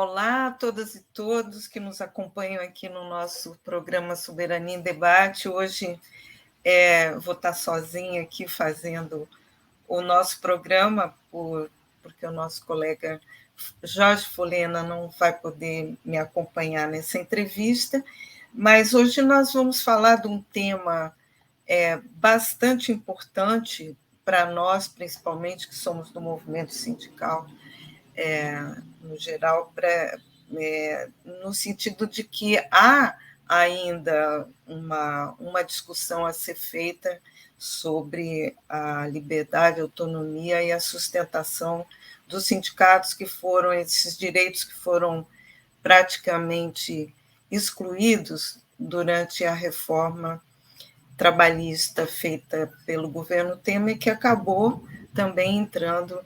Olá a todas e todos que nos acompanham aqui no nosso programa Soberania em Debate. Hoje vou estar sozinha aqui fazendo o nosso programa, porque o nosso colega Jorge Folena não vai poder me acompanhar nessa entrevista, mas hoje nós vamos falar de um tema bastante importante para nós, principalmente que somos do movimento sindical, no geral, no sentido de que há ainda uma discussão a ser feita sobre a liberdade, a autonomia e a sustentação dos sindicatos, que foram esses direitos que foram praticamente excluídos durante a reforma trabalhista feita pelo governo Temer, que acabou também entrando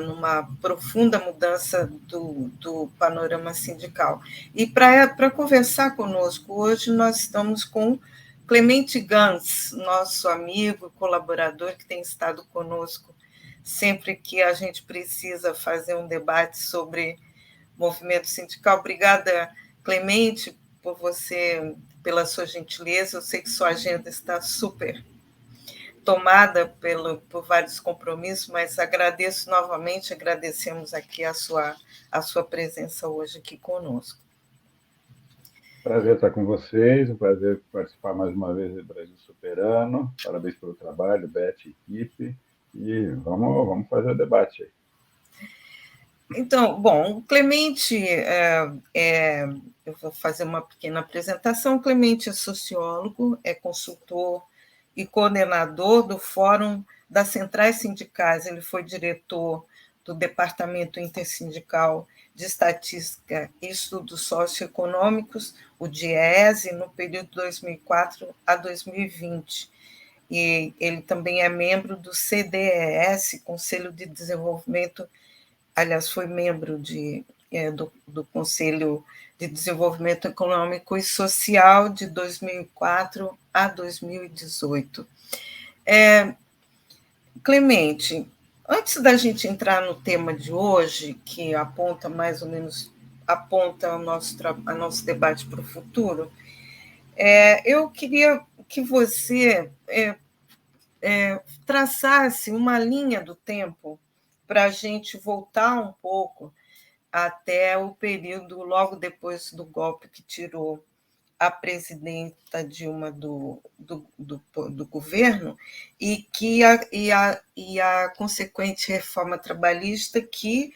numa profunda mudança do panorama sindical. E para conversar conosco hoje, nós estamos com Clemente Gans, nosso amigo, colaborador, que tem estado conosco sempre que a gente precisa fazer um debate sobre movimento sindical. Obrigada, Clemente, pela sua gentileza. Eu sei que sua agenda está super tomada por vários compromissos, mas agradeço novamente, agradecemos aqui a sua presença hoje aqui conosco. Prazer estar com vocês, um prazer participar mais uma vez do Brasil Superano. Parabéns pelo trabalho, Beth, equipe, e vamos fazer o debate aí. Então, bom, o Clemente, eu vou fazer uma pequena apresentação. O Clemente é sociólogo, é consultor e coordenador do Fórum das Centrais Sindicais. Ele foi diretor do Departamento Intersindical de Estatística e Estudos Socioeconômicos, o DIEESE, no período de 2004 a 2020. E ele também é membro do CDES, Conselho de Desenvolvimento, aliás, foi membro do Conselho de Desenvolvimento Econômico e Social de 2004 a 2018. Clemente, antes da gente entrar no tema de hoje, que aponta mais ou menos o nosso debate para o futuro, eu queria que você traçasse uma linha do tempo para a gente voltar um pouco até o período logo depois do golpe que tirou a presidenta Dilma do governo e a consequente reforma trabalhista que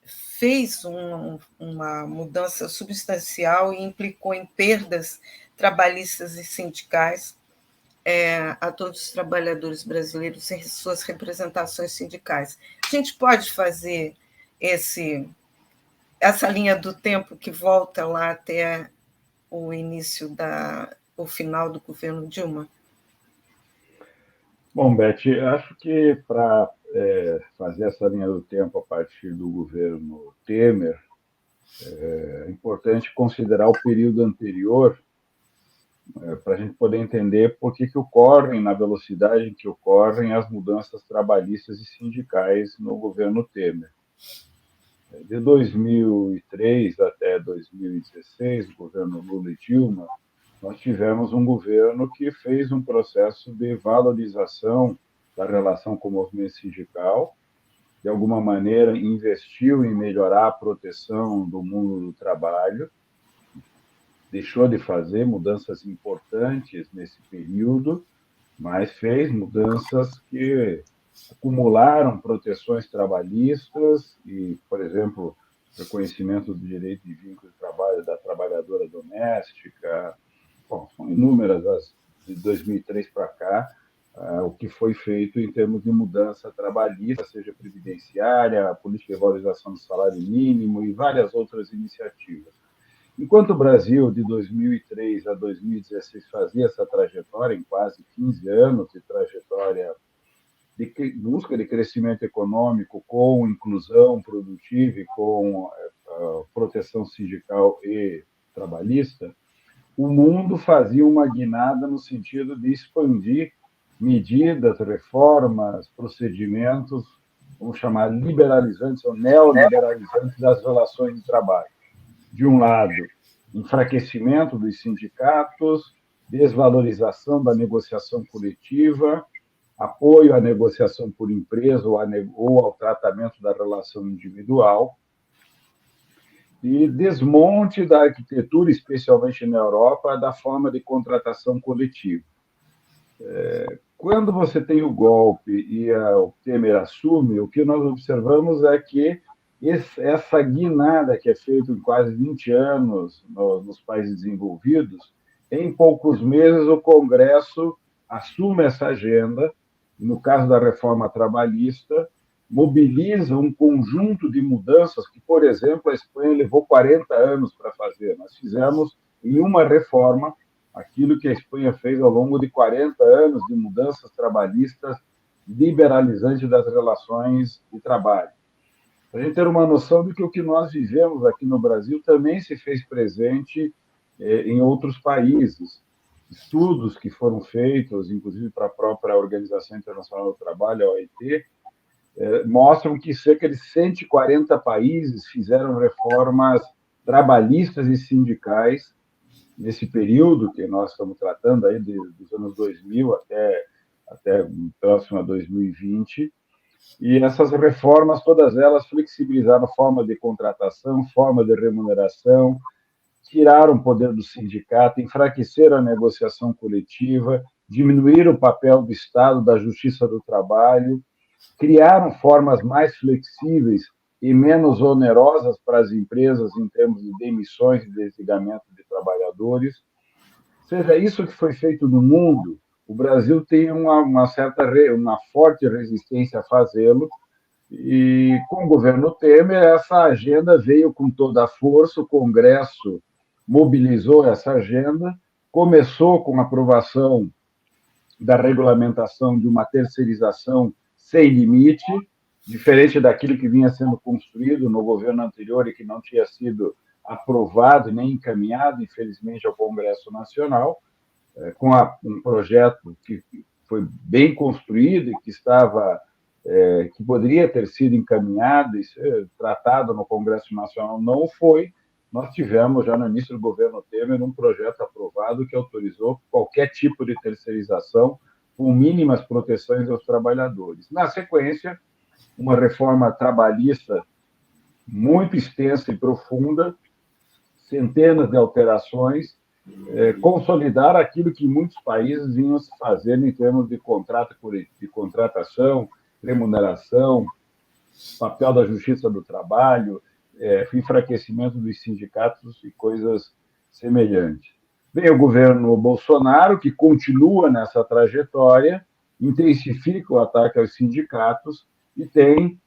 fez uma mudança substancial e implicou em perdas trabalhistas e sindicais a todos os trabalhadores brasileiros em suas representações sindicais. A gente pode fazer essa linha do tempo que volta lá até o final do governo Dilma? Bom, Beth, acho que para fazer essa linha do tempo a partir do governo Temer, é importante considerar o período anterior para a gente poder entender por que ocorrem, na velocidade em que ocorrem, as mudanças trabalhistas e sindicais no governo Temer. De 2003 até 2016, o governo Lula e Dilma, nós tivemos um governo que fez um processo de valorização da relação com o movimento sindical, de alguma maneira investiu em melhorar a proteção do mundo do trabalho, deixou de fazer mudanças importantes nesse período, mas fez mudanças que acumularam proteções trabalhistas e, por exemplo, reconhecimento do direito de vínculo de trabalho da trabalhadora doméstica. Bom, são inúmeras as de 2003 para cá, o que foi feito em termos de mudança trabalhista, seja previdenciária, a política de valorização do salário mínimo e várias outras iniciativas. Enquanto o Brasil, de 2003 a 2016, fazia essa trajetória, em quase 15 anos de trajetória de busca de crescimento econômico com inclusão produtiva e com proteção sindical e trabalhista, o mundo fazia uma guinada no sentido de expandir medidas, reformas, procedimentos vamos chamar, liberalizantes ou neoliberalizantes das relações de trabalho. De um lado, enfraquecimento dos sindicatos, desvalorização da negociação coletiva, apoio à negociação por empresa ou ao tratamento da relação individual, e desmonte da arquitetura, especialmente na Europa, da forma de contratação coletiva. Quando você tem o golpe e o Temer assume, o que nós observamos é que essa guinada que é feita em quase 20 anos nos países desenvolvidos, em poucos meses o Congresso assume essa agenda, no caso da reforma trabalhista, mobiliza um conjunto de mudanças que, por exemplo, a Espanha levou 40 anos para fazer. Nós fizemos, em uma reforma, aquilo que a Espanha fez ao longo de 40 anos de mudanças trabalhistas liberalizantes das relações de trabalho. Para a gente ter uma noção de que o que nós vivemos aqui no Brasil também se fez presente em outros países. Estudos que foram feitos, inclusive para a própria Organização Internacional do Trabalho, a OIT, mostram que cerca de 140 países fizeram reformas trabalhistas e sindicais nesse período que nós estamos tratando aí dos anos 2000 até próximo a 2020. E essas reformas, todas elas flexibilizaram a forma de contratação, forma de remuneração, tiraram o poder do sindicato, enfraqueceram a negociação coletiva, diminuíram o papel do Estado, da Justiça do Trabalho, criaram formas mais flexíveis e menos onerosas para as empresas em termos de demissões e desligamento de trabalhadores. Ou seja, isso que foi feito no mundo, o Brasil tem uma forte resistência a fazê-lo, e com o governo Temer, essa agenda veio com toda a força, o Congresso mobilizou essa agenda, começou com a aprovação da regulamentação de uma terceirização sem limite, diferente daquilo que vinha sendo construído no governo anterior e que não tinha sido aprovado nem encaminhado, infelizmente, ao Congresso Nacional, com um projeto que foi bem construído e que poderia ter sido encaminhado e ser tratado no Congresso Nacional, não foi. Nós tivemos, já no início do governo Temer, um projeto aprovado que autorizou qualquer tipo de terceirização com mínimas proteções aos trabalhadores. Na sequência, uma reforma trabalhista muito extensa e profunda, centenas de alterações, consolidar aquilo que muitos países vinham se fazendo em termos de contratação, remuneração, papel da Justiça do Trabalho, enfraquecimento dos sindicatos e coisas semelhantes. Vem o governo Bolsonaro, que continua nessa trajetória, intensifica o ataque aos sindicatos e tem,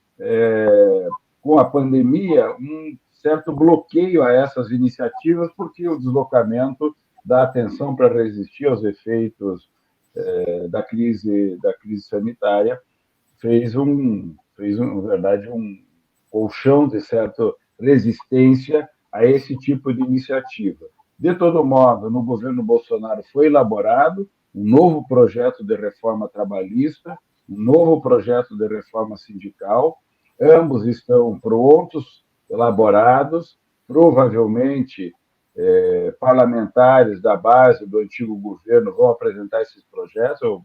com a pandemia, um certo bloqueio a essas iniciativas, porque o deslocamento da atenção para resistir aos efeitos da crise sanitária fez, na verdade, um colchão de certa resistência a esse tipo de iniciativa. De todo modo, no governo Bolsonaro foi elaborado um novo projeto de reforma trabalhista, um novo projeto de reforma sindical, ambos estão prontos, elaborados, provavelmente parlamentares da base do antigo governo vão apresentar esses projetos.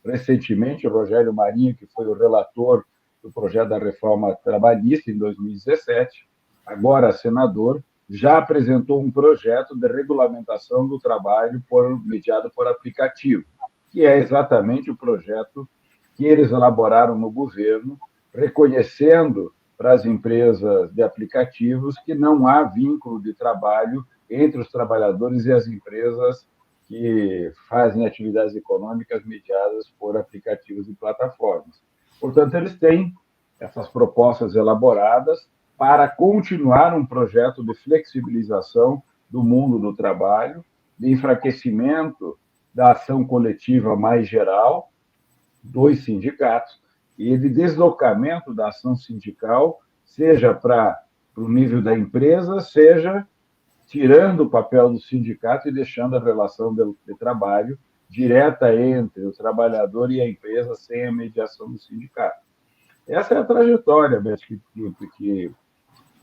Recentemente, o Rogério Marinho, que foi o relator do projeto da reforma trabalhista em 2017, agora senador, já apresentou um projeto de regulamentação do trabalho mediado por aplicativo, que é exatamente o projeto que eles elaboraram no governo, reconhecendo para as empresas de aplicativos que não há vínculo de trabalho entre os trabalhadores e as empresas que fazem atividades econômicas mediadas por aplicativos e plataformas. Portanto, eles têm essas propostas elaboradas para continuar um projeto de flexibilização do mundo do trabalho, de enfraquecimento da ação coletiva mais geral dos sindicatos e de deslocamento da ação sindical, seja para o nível da empresa, seja tirando o papel do sindicato e deixando a relação de trabalho direta entre o trabalhador e a empresa sem a mediação do sindicato. Essa é a trajetória, Beth, que,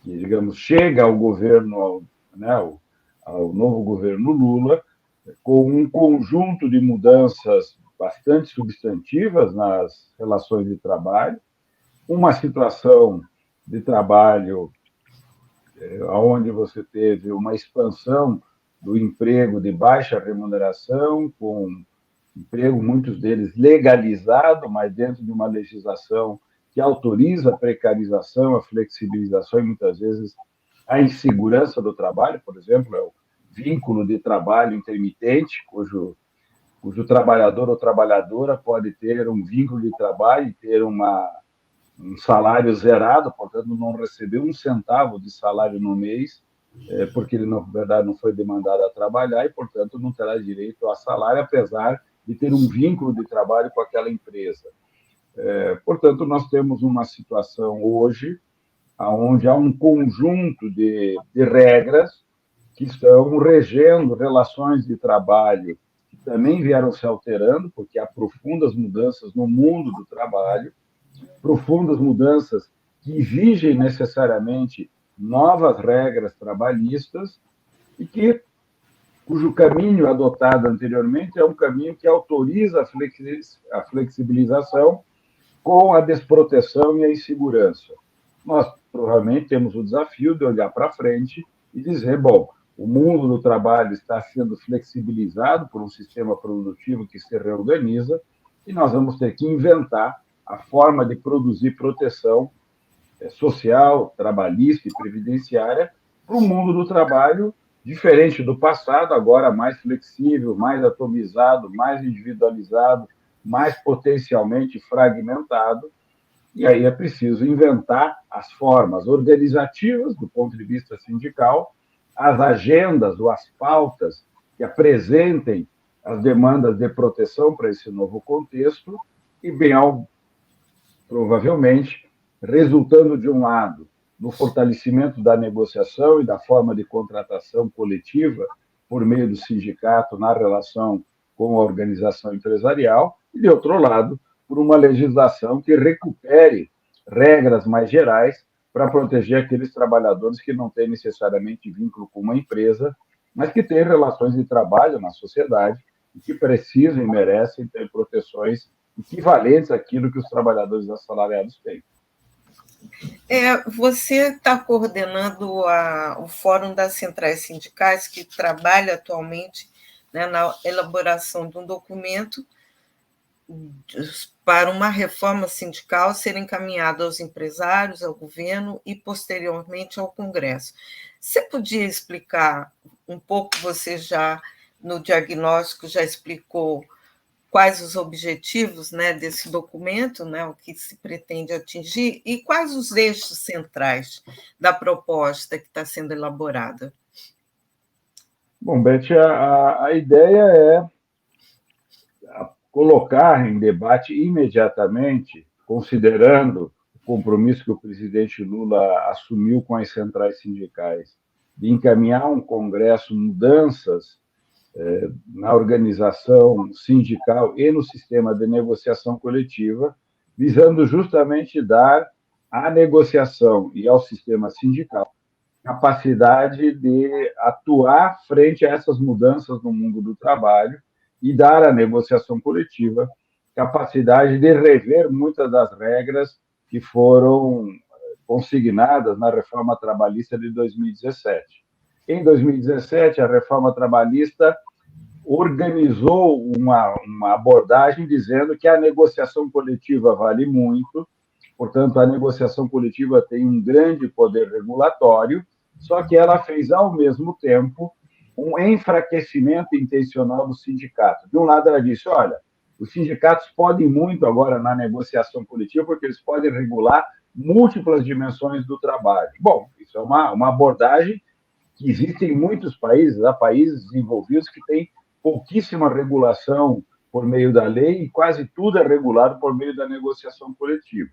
digamos, chega ao governo, né, ao novo governo Lula, com um conjunto de mudanças bastante substantivas nas relações de trabalho, uma situação de trabalho onde você teve uma expansão do emprego de baixa remuneração, com emprego, muitos deles legalizado, mas dentro de uma legislação que autoriza a precarização, a flexibilização e muitas vezes a insegurança do trabalho, por exemplo, é o vínculo de trabalho intermitente, cujo trabalhador ou trabalhadora pode ter um vínculo de trabalho e ter um salário zerado, portanto, não receber um centavo de salário no mês, porque ele, na verdade, não foi demandado a trabalhar e, portanto, não terá direito a salário, apesar de ter um vínculo de trabalho com aquela empresa. Portanto, nós temos uma situação hoje onde há um conjunto de regras que estão regendo relações de trabalho que também vieram se alterando, porque há profundas mudanças no mundo do trabalho, profundas mudanças que exigem necessariamente novas regras trabalhistas e cujo caminho adotado anteriormente é um caminho que autoriza a flexibilização com a desproteção e a insegurança. Nós provavelmente temos o desafio de olhar para frente e dizer, bom, o mundo do trabalho está sendo flexibilizado por um sistema produtivo que se reorganiza e nós vamos ter que inventar a forma de produzir proteção social, trabalhista e previdenciária para o mundo do trabalho diferente do passado, agora mais flexível, mais atomizado, mais individualizado, mais potencialmente fragmentado. E aí é preciso inventar as formas organizativas, do ponto de vista sindical, as agendas ou as pautas que apresentem as demandas de proteção para esse novo contexto e, bem provavelmente, resultando, de um lado, no fortalecimento da negociação e da forma de contratação coletiva por meio do sindicato na relação com a organização empresarial, e, de outro lado, por uma legislação que recupere regras mais gerais para proteger aqueles trabalhadores que não têm necessariamente vínculo com uma empresa, mas que têm relações de trabalho na sociedade e que precisam e merecem ter proteções equivalentes àquilo que os trabalhadores assalariados têm. Você está coordenando o Fórum das Centrais Sindicais, que trabalha atualmente, né, na elaboração de um documento para uma reforma sindical ser encaminhada aos empresários, ao governo e, posteriormente, ao Congresso. Você podia explicar um pouco, você já, no diagnóstico, já explicou quais os objetivos, né, desse documento, né, o que se pretende atingir, e quais os eixos centrais da proposta que está sendo elaborada? Bom, Beth, a ideia é colocar em debate imediatamente, considerando o compromisso que o presidente Lula assumiu com as centrais sindicais, de encaminhar um Congresso mudanças na organização sindical e no sistema de negociação coletiva, visando justamente dar à negociação e ao sistema sindical capacidade de atuar frente a essas mudanças no mundo do trabalho e dar à negociação coletiva capacidade de rever muitas das regras que foram consignadas na reforma trabalhista de 2017. Em 2017, a reforma trabalhista organizou uma abordagem dizendo que a negociação coletiva vale muito, portanto, a negociação coletiva tem um grande poder regulatório, só que ela fez, ao mesmo tempo, um enfraquecimento intencional do sindicato. De um lado, ela disse, olha, os sindicatos podem muito agora na negociação coletiva, porque eles podem regular múltiplas dimensões do trabalho. Bom, isso é uma abordagem que existe em muitos países, há países desenvolvidos que têm pouquíssima regulação por meio da lei e quase tudo é regulado por meio da negociação coletiva.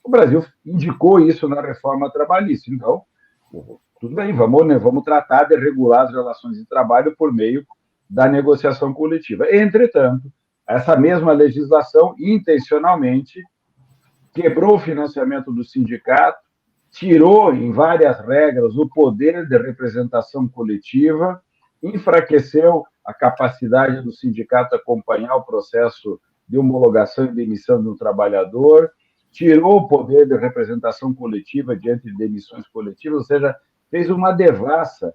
O Brasil indicou isso na reforma trabalhista. Então, tudo bem, vamos tratar de regular as relações de trabalho por meio da negociação coletiva. Entretanto, essa mesma legislação, intencionalmente, quebrou o financiamento do sindicato, tirou, em várias regras, o poder de representação coletiva, enfraqueceu a capacidade do sindicato acompanhar o processo de homologação e demissão de um trabalhador, tirou o poder de representação coletiva diante de demissões coletivas, ou seja, fez uma devassa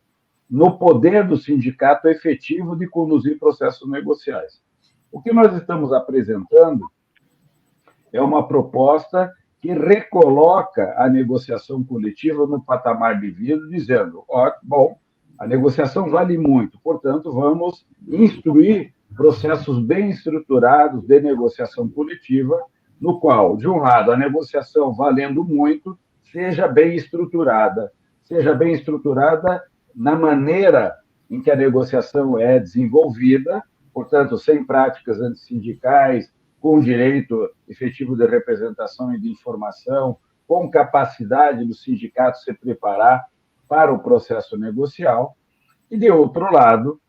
no poder do sindicato efetivo de conduzir processos negociais. O que nós estamos apresentando é uma proposta que recoloca a negociação coletiva no patamar devido, dizendo, ó, bom, a negociação vale muito, portanto, vamos instruir processos bem estruturados de negociação coletiva, no qual, de um lado, a negociação valendo muito, seja bem estruturada na maneira em que a negociação é desenvolvida, portanto, sem práticas antissindicais, com direito efetivo de representação e de informação, com capacidade do sindicato se preparar para o processo negocial, e, de outro lado,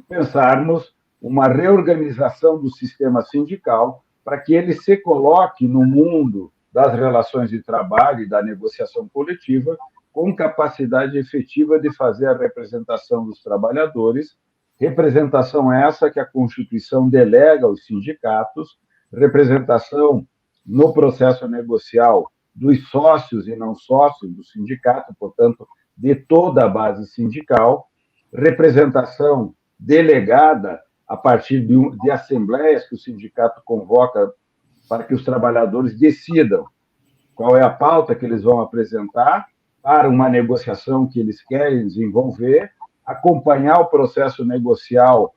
pensarmos uma reorganização do sistema sindical para que ele se coloque no mundo das relações de trabalho e da negociação coletiva com capacidade efetiva de fazer a representação dos trabalhadores, representação essa que a Constituição delega aos sindicatos, representação no processo negocial dos sócios e não sócios do sindicato, portanto, de toda a base sindical, representação delegada a partir de assembleias que o sindicato convoca para que os trabalhadores decidam qual é a pauta que eles vão apresentar para uma negociação que eles querem desenvolver, acompanhar o processo negocial,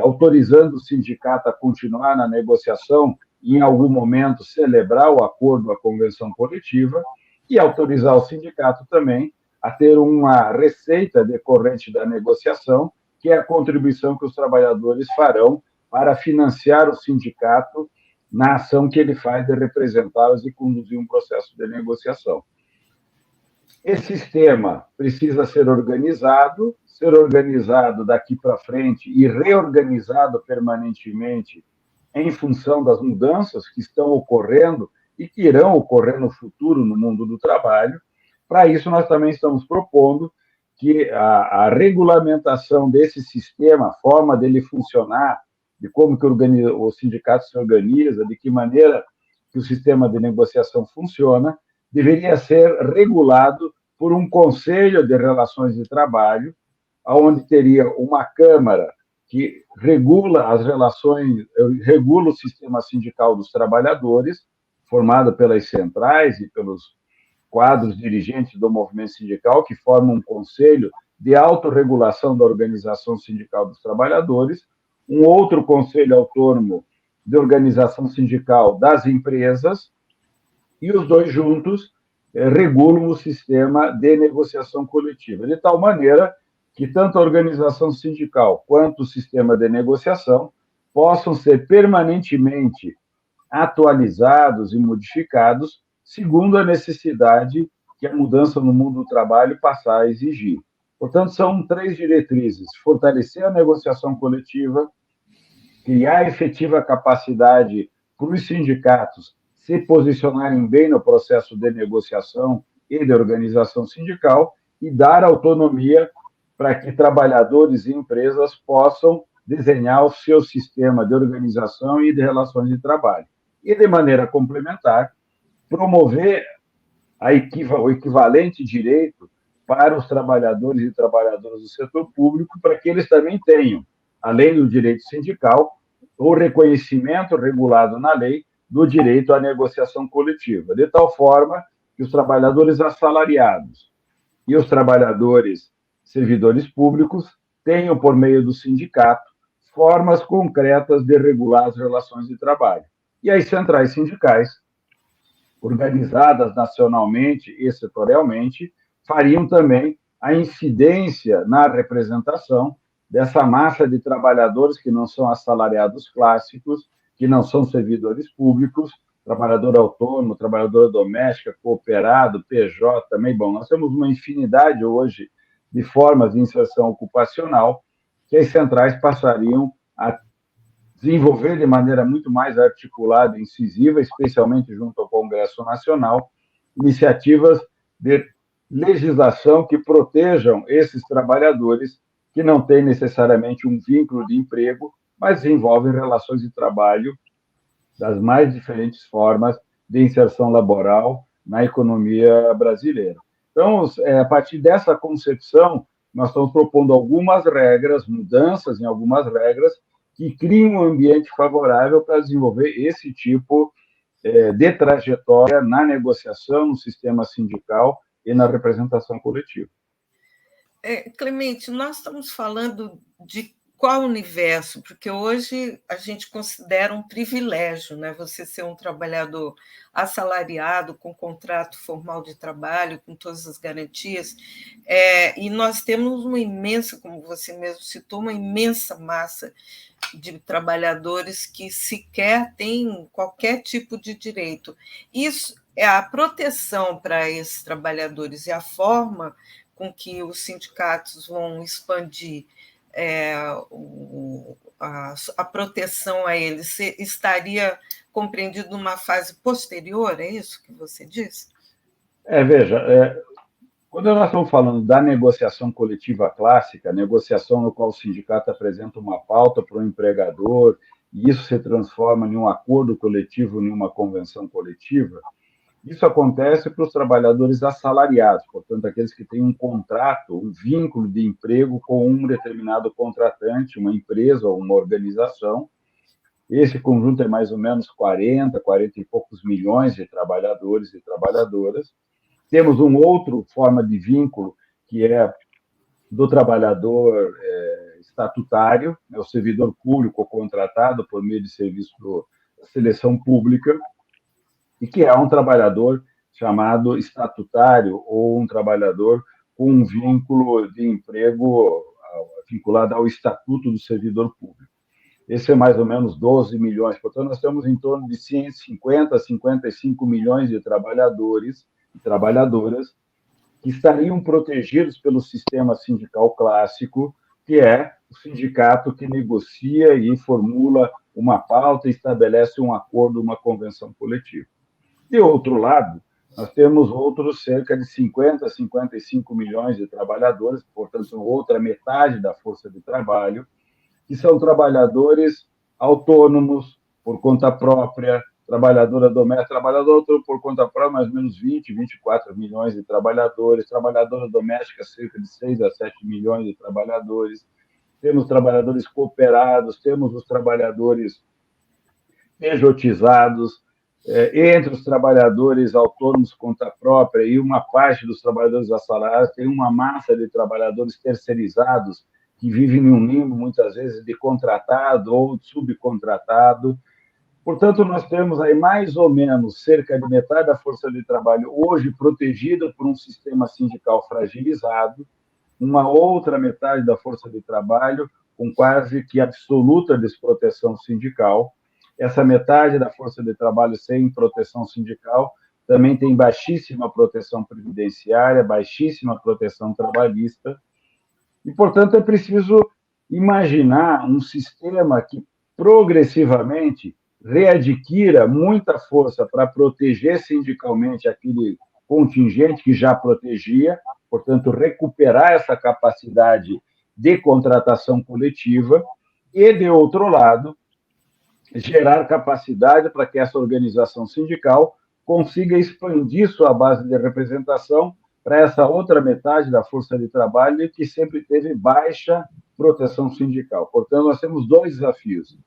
autorizando o sindicato a continuar na negociação e, em algum momento, celebrar o acordo, a convenção coletiva, e autorizar o sindicato também a ter uma receita decorrente da negociação, que é a contribuição que os trabalhadores farão para financiar o sindicato na ação que ele faz de representá-los e conduzir um processo de negociação. Esse sistema precisa ser organizado daqui para frente e reorganizado permanentemente em função das mudanças que estão ocorrendo e que irão ocorrer no futuro no mundo do trabalho. Para isso, nós também estamos propondo que a regulamentação desse sistema, a forma dele funcionar, de como que o sindicato se organiza, de que maneira que o sistema de negociação funciona, deveria ser regulado por um conselho de relações de trabalho, onde teria uma Câmara que regula as relações, regula o sistema sindical dos trabalhadores, formado pelas centrais e pelos quadros dirigentes do movimento sindical, que formam um conselho de autorregulação da organização sindical dos trabalhadores, um outro conselho autônomo de organização sindical das empresas, e os dois juntos regulam o sistema de negociação coletiva, de tal maneira que tanto a organização sindical quanto o sistema de negociação possam ser permanentemente atualizados e modificados segundo a necessidade que a mudança no mundo do trabalho passar a exigir. Portanto, são 3 diretrizes: fortalecer a negociação coletiva, criar efetiva capacidade para os sindicatos se posicionarem bem no processo de negociação e de organização sindical, e dar autonomia para que trabalhadores e empresas possam desenhar o seu sistema de organização e de relações de trabalho. E, de maneira complementar, promover o equivalente direito para os trabalhadores e trabalhadoras do setor público, para que eles também tenham, além do direito sindical, o reconhecimento regulado na lei do direito à negociação coletiva, de tal forma que os trabalhadores assalariados e os trabalhadores servidores públicos tenham, por meio do sindicato, formas concretas de regular as relações de trabalho. E as centrais sindicais, organizadas nacionalmente e setorialmente, fariam também a incidência na representação dessa massa de trabalhadores que não são assalariados clássicos, que não são servidores públicos, trabalhador autônomo, trabalhadora doméstica, cooperado, PJ também. Bom, nós temos uma infinidade hoje de formas de inserção ocupacional que as centrais passariam a desenvolver de maneira muito mais articulada e incisiva, especialmente junto ao Congresso Nacional, iniciativas de legislação que protejam esses trabalhadores que não têm necessariamente um vínculo de emprego, mas desenvolvem relações de trabalho das mais diferentes formas de inserção laboral na economia brasileira. Então, a partir dessa concepção, nós estamos propondo algumas regras, mudanças em algumas regras, que criam um ambiente favorável para desenvolver esse tipo de trajetória na negociação, no sistema sindical e na representação coletiva. Clemente, nós estamos falando de qual universo? Porque hoje a gente considera um privilégio, né? Você ser um trabalhador assalariado, com contrato formal de trabalho, com todas as garantias, e nós temos uma imensa, como você mesmo citou, uma imensa massa de trabalhadores que sequer têm qualquer tipo de direito. Isso é a proteção para esses trabalhadores e a forma com que os sindicatos vão expandir a proteção a eles estaria compreendido numa fase posterior, é isso que você disse? Veja, quando nós estamos falando da negociação coletiva clássica, negociação no qual o sindicato apresenta uma pauta para o empregador e isso se transforma em um acordo coletivo, em uma convenção coletiva, isso acontece para os trabalhadores assalariados, portanto, aqueles que têm um contrato, um vínculo de emprego com um determinado contratante, uma empresa ou uma organização. Esse conjunto é mais ou menos 40 e poucos milhões de trabalhadores e trabalhadoras. Temos uma outra forma de vínculo, que é do trabalhador estatutário, o servidor público contratado por meio de serviço da seleção pública, e que é um trabalhador chamado estatutário ou um trabalhador com um vínculo de emprego vinculado ao Estatuto do Servidor Público. Esse é mais ou menos 12 milhões, portanto, nós temos em torno de 150 a 55 milhões de trabalhadores e trabalhadoras que estariam protegidos pelo sistema sindical clássico, que é o sindicato que negocia e formula uma pauta e estabelece um acordo, uma convenção coletiva. De outro lado, nós temos outros cerca de 50 a 55 milhões de trabalhadores, portanto, outra metade da força de trabalho, que são trabalhadores autônomos, por conta própria, trabalhadora doméstica, trabalhador por conta própria, mais ou menos 24 milhões de trabalhadores, trabalhadora doméstica, cerca de 6 a 7 milhões de trabalhadores, temos trabalhadores cooperados, temos os trabalhadores pejotizados, entre os trabalhadores autônomos por conta própria e uma parte dos trabalhadores assalariados, tem uma massa de trabalhadores terceirizados que vivem em um limbo, muitas vezes, de contratado ou de subcontratado. Portanto, nós temos aí mais ou menos cerca de metade da força de trabalho hoje protegida por um sistema sindical fragilizado, uma outra metade da força de trabalho com quase que absoluta desproteção sindical. Essa metade da força de trabalho sem proteção sindical também tem baixíssima proteção previdenciária, baixíssima proteção trabalhista. E, portanto, é preciso imaginar um sistema que progressivamente readquira muita força para proteger sindicalmente aquele contingente que já protegia, portanto, recuperar essa capacidade de contratação coletiva e, de outro lado, gerar capacidade para que essa organização sindical consiga expandir sua base de representação para essa outra metade da força de trabalho que sempre teve baixa proteção sindical. Portanto, nós temos dois desafios: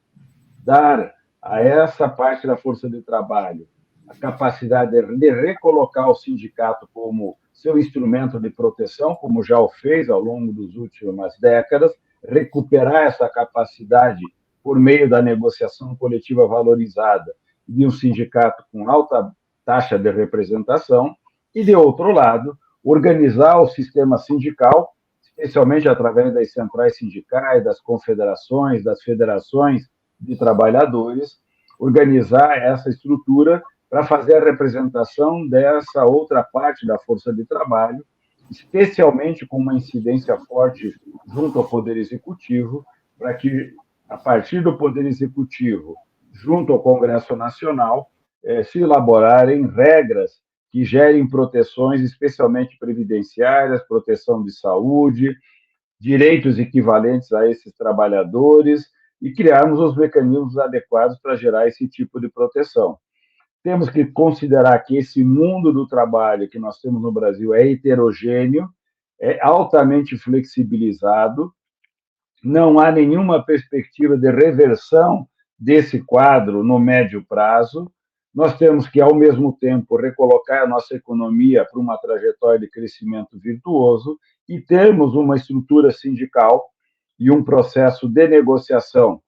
dar a essa parte da força de trabalho a capacidade de recolocar o sindicato como seu instrumento de proteção, como já o fez ao longo das últimas décadas, recuperar essa capacidade por meio da negociação coletiva valorizada de um sindicato com alta taxa de representação, e, de outro lado, organizar o sistema sindical, especialmente através das centrais sindicais, das confederações, das federações de trabalhadores, organizar essa estrutura para fazer a representação dessa outra parte da força de trabalho, especialmente com uma incidência forte junto ao Poder Executivo, para que a partir do Poder Executivo, junto ao Congresso Nacional, se elaborarem regras que gerem proteções, especialmente previdenciárias, proteção de saúde, direitos equivalentes a esses trabalhadores e criarmos os mecanismos adequados para gerar esse tipo de proteção. Temos que considerar que esse mundo do trabalho que nós temos no Brasil é heterogêneo, é altamente flexibilizado, não há nenhuma perspectiva de reversão desse quadro no médio prazo. Nós temos que, ao mesmo tempo, recolocar a nossa economia para uma trajetória de crescimento virtuoso e termos uma estrutura sindical e um processo de negociação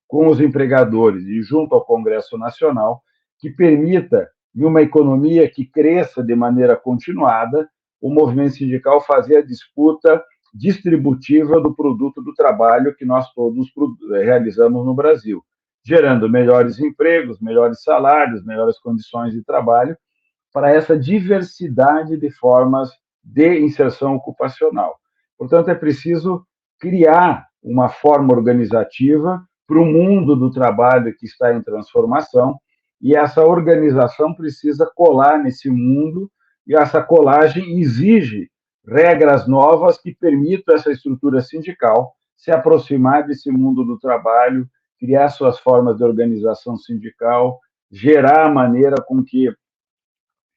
com os empregadores e junto ao Congresso Nacional que permita, em uma economia que cresça de maneira continuada, o movimento sindical fazer a disputa distributiva do produto do trabalho que nós todos realizamos no Brasil, gerando melhores empregos, melhores salários, melhores condições de trabalho para essa diversidade de formas de inserção ocupacional. Portanto, é preciso criar uma forma organizativa para o mundo do trabalho que está em transformação, e essa organização precisa colar nesse mundo, e essa colagem exige regras novas que permitam essa estrutura sindical se aproximar desse mundo do trabalho, criar suas formas de organização sindical, gerar a maneira com que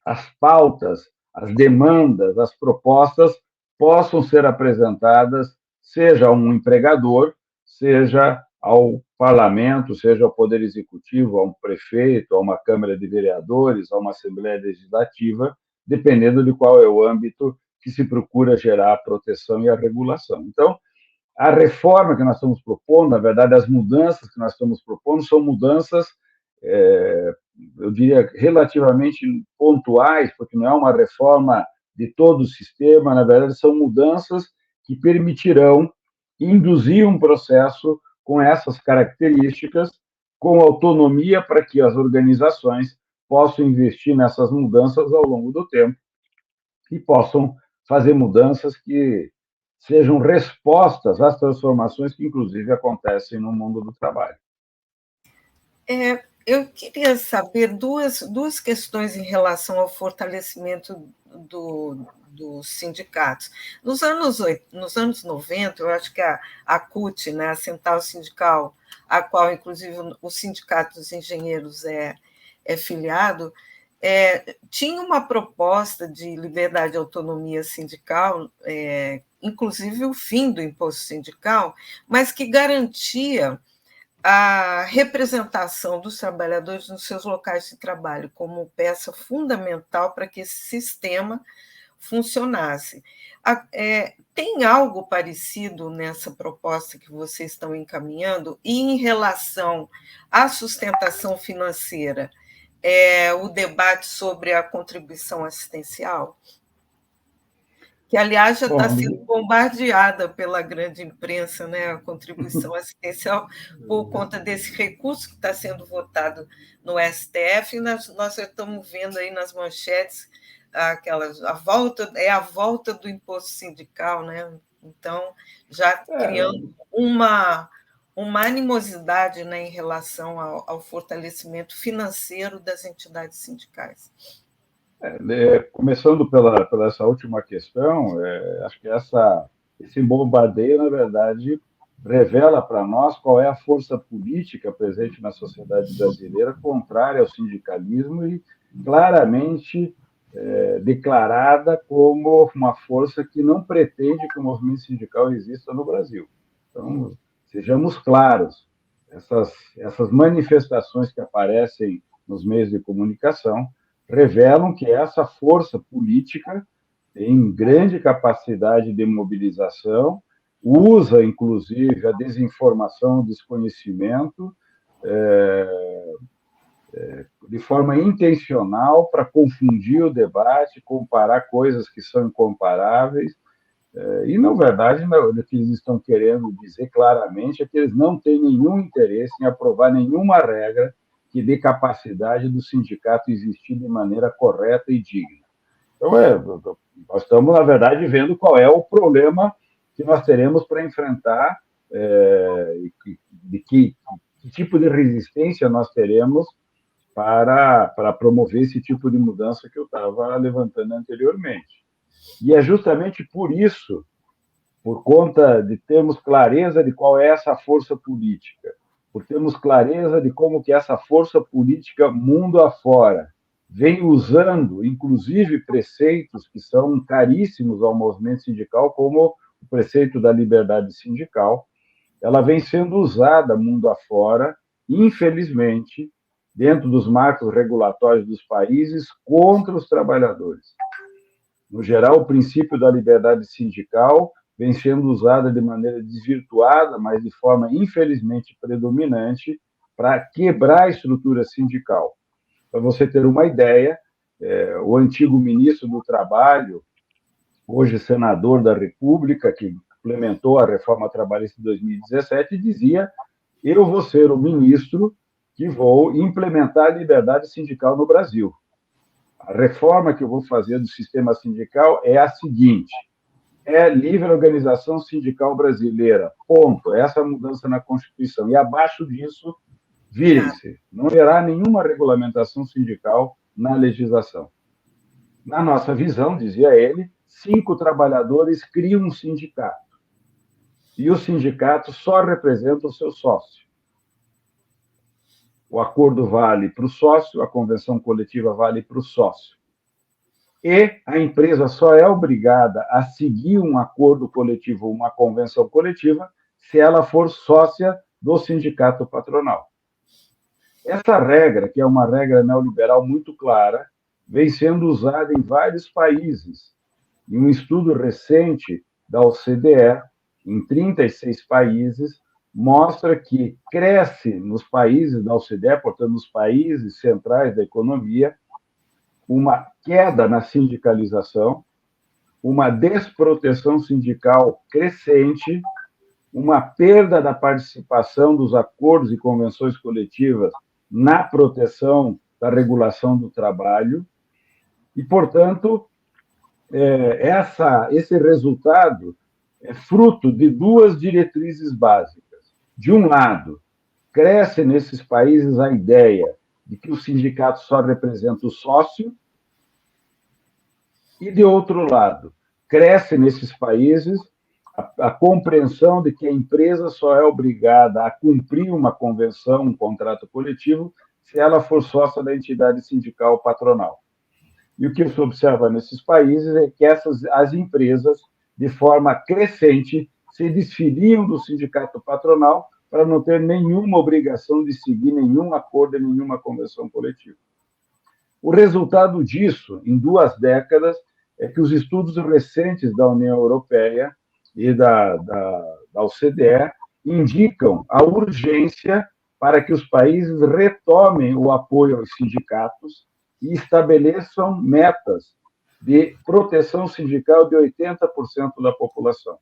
as pautas, as demandas, as propostas possam ser apresentadas, seja a um empregador, seja ao parlamento, seja ao Poder Executivo, a um prefeito, a uma Câmara de Vereadores, a uma Assembleia Legislativa, dependendo de qual é o âmbito que se procura gerar a proteção e a regulação. Então, a reforma que nós estamos propondo, na verdade, as mudanças que nós estamos propondo são mudanças, eu diria, relativamente pontuais, porque não é uma reforma de todo o sistema, na verdade, são mudanças que permitirão induzir um processo com essas características, com autonomia para que as organizações possam investir nessas mudanças ao longo do tempo e possam fazer mudanças que sejam respostas às transformações que, inclusive, acontecem no mundo do trabalho. Eu queria saber duas questões em relação ao fortalecimento dos sindicatos. Nos anos 90, eu acho que a CUT, né, a Central Sindical, a qual, inclusive, o Sindicato dos Engenheiros é filiado, tinha uma proposta de liberdade e autonomia sindical, inclusive o fim do imposto sindical, mas que garantia a representação dos trabalhadores nos seus locais de trabalho como peça fundamental para que esse sistema funcionasse. Tem algo parecido nessa proposta que vocês estão encaminhando? E em relação à sustentação financeira, o debate sobre a contribuição assistencial? Que, aliás, já está sendo bombardeada pela grande imprensa, né, a contribuição assistencial, por conta desse recurso que está sendo votado no STF, e nós já estamos vendo aí nas manchetes a volta do imposto sindical, né? Então, já criando uma animosidade, né, em relação ao fortalecimento financeiro das entidades sindicais. Começando pela essa última questão, acho que esse bombardeio, na verdade, revela para nós qual é a força política presente na sociedade brasileira contrária ao sindicalismo e claramente declarada como uma força que não pretende que o movimento sindical exista no Brasil. Então, sejamos claros, essas manifestações que aparecem nos meios de comunicação revelam que essa força política tem grande capacidade de mobilização, usa, inclusive, a desinformação, o desconhecimento, de forma intencional para confundir o debate, comparar coisas que são incomparáveis. E, na verdade, o que eles estão querendo dizer claramente é que eles não têm nenhum interesse em aprovar nenhuma regra que dê capacidade do sindicato existir de maneira correta e digna. Então, nós estamos, na verdade, vendo qual é o problema que nós teremos para enfrentar de que tipo de resistência nós teremos para promover esse tipo de mudança que eu estava levantando anteriormente. E é justamente por isso, por conta de termos clareza de qual é essa força política, por termos clareza de como que essa força política, mundo afora, vem usando, inclusive, preceitos que são caríssimos ao movimento sindical, como o preceito da liberdade sindical, ela vem sendo usada mundo afora, infelizmente, dentro dos marcos regulatórios dos países, contra os trabalhadores. No geral, o princípio da liberdade sindical vem sendo usada de maneira desvirtuada, mas de forma, infelizmente, predominante, para quebrar a estrutura sindical. Para você ter uma ideia, o antigo ministro do Trabalho, hoje senador da República, que implementou a reforma trabalhista de 2017, dizia: eu vou ser o ministro que vou implementar a liberdade sindical no Brasil. A reforma que eu vou fazer do sistema sindical é a seguinte: é livre organização sindical brasileira, ponto. Essa é a mudança na Constituição. E abaixo disso, virem-se. Não haverá nenhuma regulamentação sindical na legislação. Na nossa visão, dizia ele, 5 trabalhadores criam um sindicato. E o sindicato só representa o seu sócio. O acordo vale para o sócio, a convenção coletiva vale para o sócio. E a empresa só é obrigada a seguir um acordo coletivo, uma convenção coletiva, se ela for sócia do sindicato patronal. Essa regra, que é uma regra neoliberal muito clara, vem sendo usada em vários países. Em um estudo recente da OCDE, em 36 países, mostra que cresce nos países da OCDE, portanto, nos países centrais da economia, uma queda na sindicalização, uma desproteção sindical crescente, uma perda da participação dos acordos e convenções coletivas na proteção da regulação do trabalho, e, portanto, esse resultado é fruto de 2 diretrizes básicas. De um lado, cresce nesses países a ideia de que o sindicato só representa o sócio, e, de outro lado, cresce nesses países a compreensão de que a empresa só é obrigada a cumprir uma convenção, um contrato coletivo, se ela for sócia da entidade sindical patronal. E o que se observa nesses países é que as empresas, de forma crescente, se desfiliam do sindicato patronal para não ter nenhuma obrigação de seguir nenhum acordo e nenhuma convenção coletiva. O resultado disso, em 2 décadas, é que os estudos recentes da União Europeia e da OCDE indicam a urgência para que os países retomem o apoio aos sindicatos e estabeleçam metas de proteção sindical de 80% da população.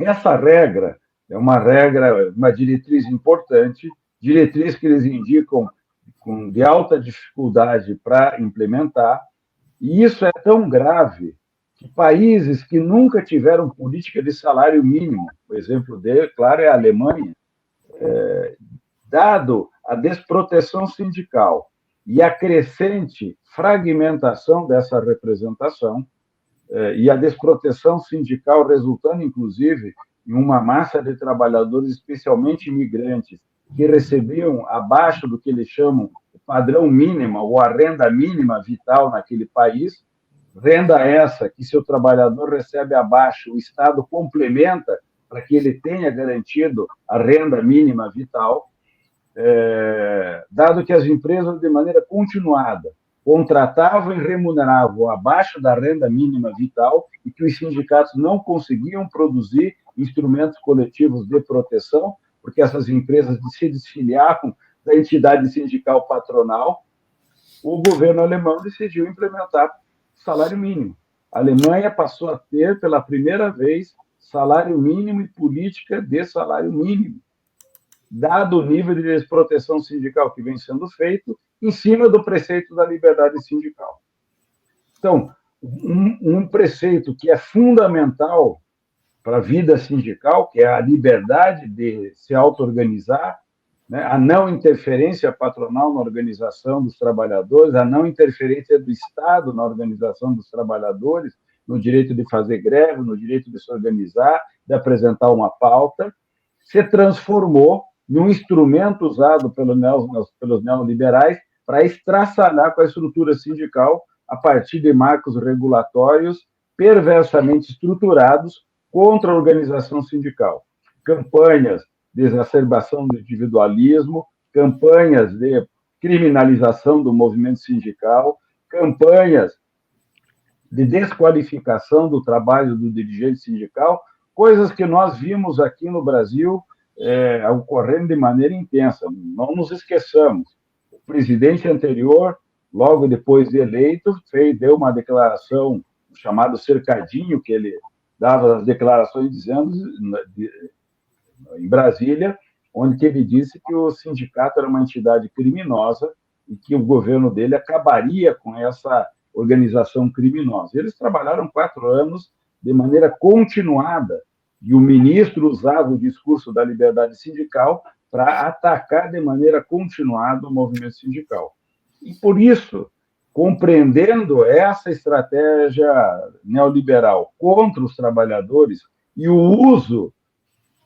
Essa regra é uma diretriz importante, diretriz que eles indicam de alta dificuldade para implementar, e isso é tão grave que países que nunca tiveram política de salário mínimo, o exemplo dele, claro, é a Alemanha, dado a desproteção sindical e a crescente fragmentação dessa representação, e a desproteção sindical resultando, inclusive, em uma massa de trabalhadores, especialmente imigrantes, que recebiam abaixo do que eles chamam o padrão mínimo, ou a renda mínima vital naquele país, renda essa que, se o trabalhador recebe abaixo, o Estado complementa para que ele tenha garantido a renda mínima vital, dado que as empresas, de maneira continuada, contratavam e remuneravam abaixo da renda mínima vital e que os sindicatos não conseguiam produzir instrumentos coletivos de proteção, porque essas empresas se desfiliavam da entidade sindical patronal, o governo alemão decidiu implementar salário mínimo. A Alemanha passou a ter, pela primeira vez, salário mínimo e política de salário mínimo, dado o nível de desproteção sindical que vem sendo feito em cima do preceito da liberdade sindical. Então, um preceito que é fundamental para a vida sindical, que é a liberdade de se auto-organizar, né? A não interferência patronal na organização dos trabalhadores, a não interferência do Estado na organização dos trabalhadores, no direito de fazer greve, no direito de se organizar, de apresentar uma pauta, se transformou num instrumento usado pelos neoliberais para estraçalhar com a estrutura sindical a partir de marcos regulatórios perversamente estruturados contra a organização sindical. Campanhas de exacerbação do individualismo, campanhas de criminalização do movimento sindical, campanhas de desqualificação do trabalho do dirigente sindical, coisas que nós vimos aqui no Brasil ocorrendo de maneira intensa. Não nos esqueçamos, o presidente anterior, logo depois de eleito, deu uma declaração chamada cercadinho, que ele dava as declarações dizendo, em Brasília, onde ele disse que o sindicato era uma entidade criminosa e que o governo dele acabaria com essa organização criminosa. Eles trabalharam 4 anos de maneira continuada, e o ministro usava o discurso da liberdade sindical para atacar de maneira continuada o movimento sindical. E, por isso, compreendendo essa estratégia neoliberal contra os trabalhadores e o uso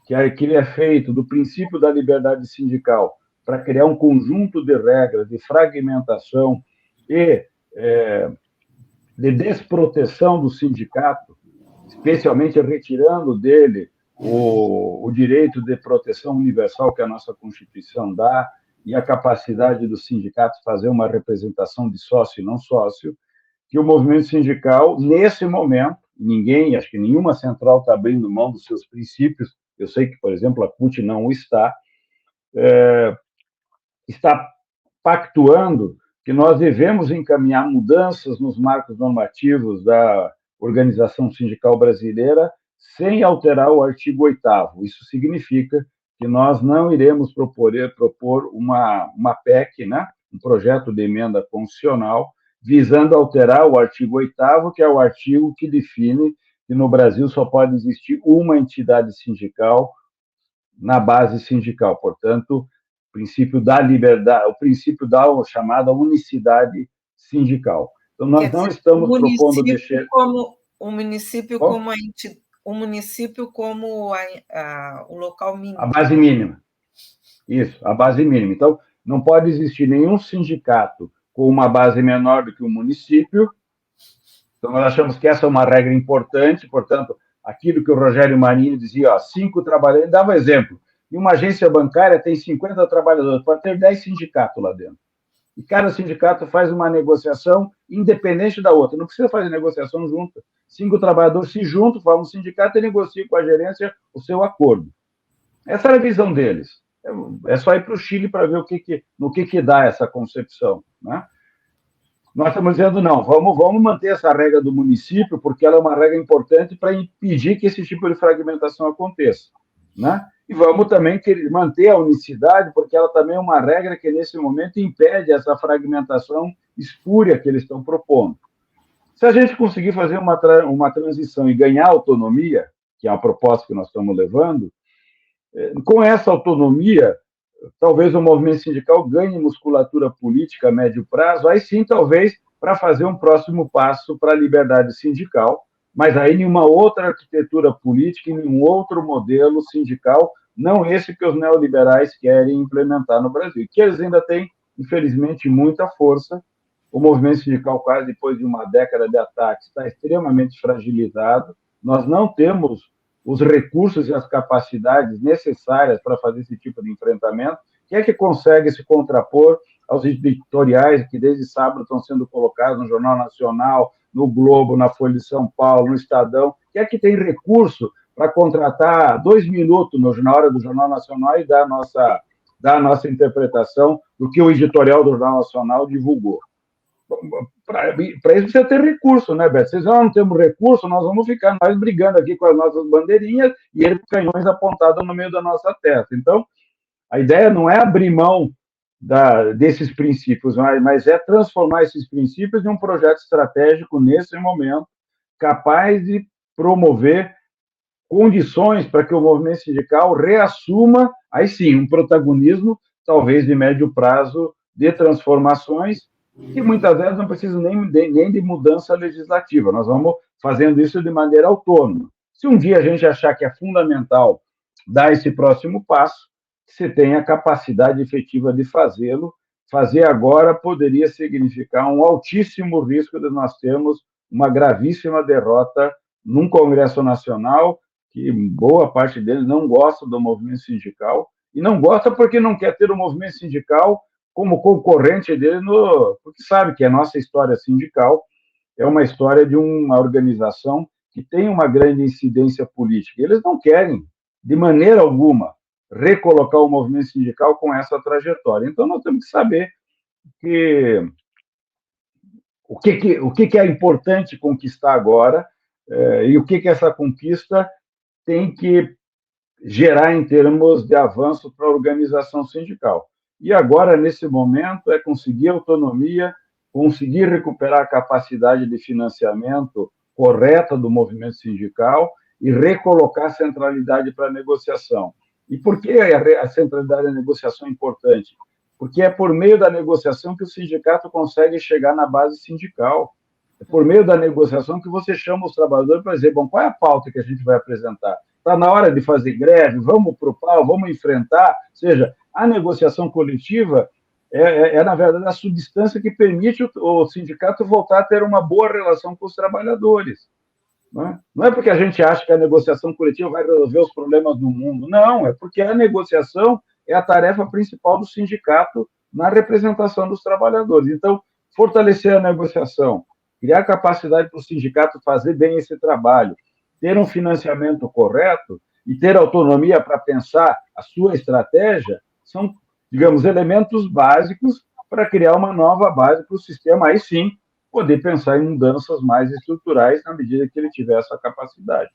que é feito do princípio da liberdade sindical para criar um conjunto de regras de fragmentação e de desproteção do sindicato, especialmente retirando dele o direito de proteção universal que a nossa Constituição dá e a capacidade do sindicato fazer uma representação de sócio e não sócio, que o movimento sindical, nesse momento, acho que nenhuma central está abrindo mão dos seus princípios, eu sei que, por exemplo, a CUT não o está pactuando que nós devemos encaminhar mudanças nos marcos normativos da organização sindical brasileira sem alterar o artigo 8º. Isso significa que nós não iremos propor uma PEC, né? Um projeto de emenda constitucional, visando alterar o artigo 8º, que é o artigo que define que no Brasil só pode existir uma entidade sindical na base sindical. Portanto, o princípio da liberdade, o princípio da chamada unicidade sindical. Então, nós não estamos propondo mexer... O município como o local mínimo. A base mínima. Isso, a base mínima. Então, não pode existir nenhum sindicato com uma base menor do que o município. Então, nós achamos que essa é uma regra importante. Portanto, aquilo que o Rogério Marinho dizia, 5 trabalhadores, ele dava exemplo. Em uma agência bancária tem 50 trabalhadores, pode ter 10 sindicatos lá dentro. E cada sindicato faz uma negociação independente da outra. Não precisa fazer negociação junta. 5 trabalhadores se juntam, formam um sindicato e negociam com a gerência o seu acordo. Essa era a visão deles. É só ir para o Chile para ver no que dá essa concepção, né? Nós estamos dizendo, não, vamos manter essa regra do município, porque ela é uma regra importante para impedir que esse tipo de fragmentação aconteça, né? E vamos também manter a unicidade, porque ela também é uma regra que, nesse momento, impede essa fragmentação espúria que eles estão propondo. Se a gente conseguir fazer uma transição e ganhar autonomia, que é a proposta que nós estamos levando, com essa autonomia, talvez o movimento sindical ganhe musculatura política a médio prazo, aí sim, talvez, para fazer um próximo passo para a liberdade sindical, mas aí nenhuma outra arquitetura política e nenhum outro modelo sindical, não esse que os neoliberais querem implementar no Brasil, que eles ainda têm, infelizmente, muita força. O movimento sindical, quase depois de uma década de ataque, está extremamente fragilizado. Nós não temos os recursos e as capacidades necessárias para fazer esse tipo de enfrentamento. Quem é que consegue se contrapor aos editoriais que desde sábado estão sendo colocados no Jornal Nacional, no Globo, na Folha de São Paulo, no Estadão? Quem é que tem recurso para contratar 2 minutos na hora do Jornal Nacional e dar a nossa interpretação do que o editorial do Jornal Nacional divulgou? Para isso precisa ter recurso, né, Beto? Vocês não temos recurso, nós vamos ficar nós brigando aqui com as nossas bandeirinhas e eles com canhões apontados no meio da nossa testa. Então, a ideia não é abrir mão desses princípios, mas é transformar esses princípios em um projeto estratégico nesse momento, capaz de promover condições para que o movimento sindical reassuma, aí sim, um protagonismo, talvez de médio prazo, de transformações, que muitas vezes não precisam nem de mudança legislativa. Nós vamos fazendo isso de maneira autônoma. Se um dia a gente achar que é fundamental dar esse próximo passo, você tem a capacidade efetiva de fazê-lo. Fazer agora poderia significar um altíssimo risco de nós termos uma gravíssima derrota num Congresso Nacional, que boa parte deles não gosta do movimento sindical, e não gosta porque não quer ter o movimento sindical como concorrente dele, porque sabe que a nossa história sindical é uma história de uma organização que tem uma grande incidência política. Eles não querem, de maneira alguma, recolocar o movimento sindical com essa trajetória. Então, nós temos que saber que o que é importante conquistar agora e o que essa conquista tem que gerar em termos de avanço para a organização sindical. E agora, nesse momento, é conseguir autonomia, conseguir recuperar a capacidade de financiamento correta do movimento sindical e recolocar a centralidade para a negociação. E por que a centralidade da negociação é importante? Porque é por meio da negociação que o sindicato consegue chegar na base sindical. É por meio da negociação que você chama os trabalhadores para dizer, bom, qual é a pauta que a gente vai apresentar? Está na hora de fazer greve, vamos para o pau, vamos enfrentar. Ou seja, a negociação coletiva na verdade, a substância que permite o sindicato voltar a ter uma boa relação com os trabalhadores. Não é porque a gente acha que a negociação coletiva vai resolver os problemas do mundo, não, é porque a negociação é a tarefa principal do sindicato na representação dos trabalhadores. Então, fortalecer a negociação, criar capacidade para o sindicato fazer bem esse trabalho, ter um financiamento correto e ter autonomia para pensar a sua estratégia, são, digamos, elementos básicos para criar uma nova base para o sistema, aí sim, poder pensar em mudanças mais estruturais na medida que ele tiver essa capacidade.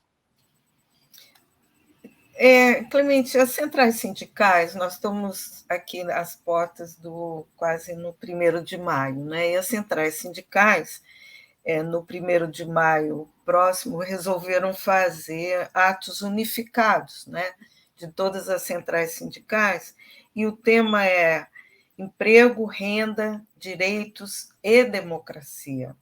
Clemente, as centrais sindicais, nós estamos aqui às portas quase no 1º de maio, né? E as centrais sindicais, no 1º de maio próximo, resolveram fazer atos unificados, né? De todas as centrais sindicais, e o tema é emprego, renda, direitos e democracia.